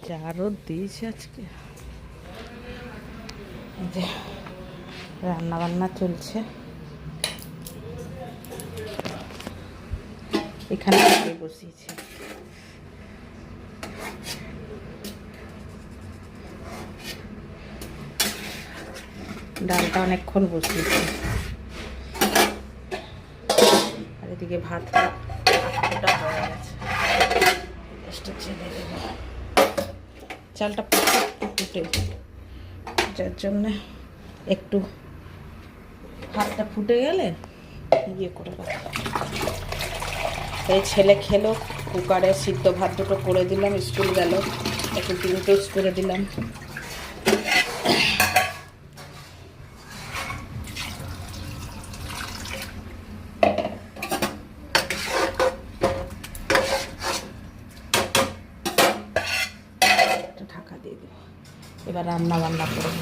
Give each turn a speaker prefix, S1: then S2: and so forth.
S1: যা রোদ দিয়েছে আজকে। যে রান্না বান্না চলছে, এখানে বসিয়েছি। ডালটা অনেকক্ষণ বসিয়েছি, আর এদিকে ভাতটা হয়ে গেছে। চেলে দেবো চালটা ফুটে, যার জন্যে একটু ভাতটা ফুটে গেলে ইয়ে করে রাখবো। এই ছেলে খেলো, কুকারে সিদ্ধ ভাত দুটো করে দিলাম, স্কুল গেল, একটু ডিম টোস্ট করে দিলাম। ঢাকা দিয়ে দেবো, এবার রান্না বান্না করবো।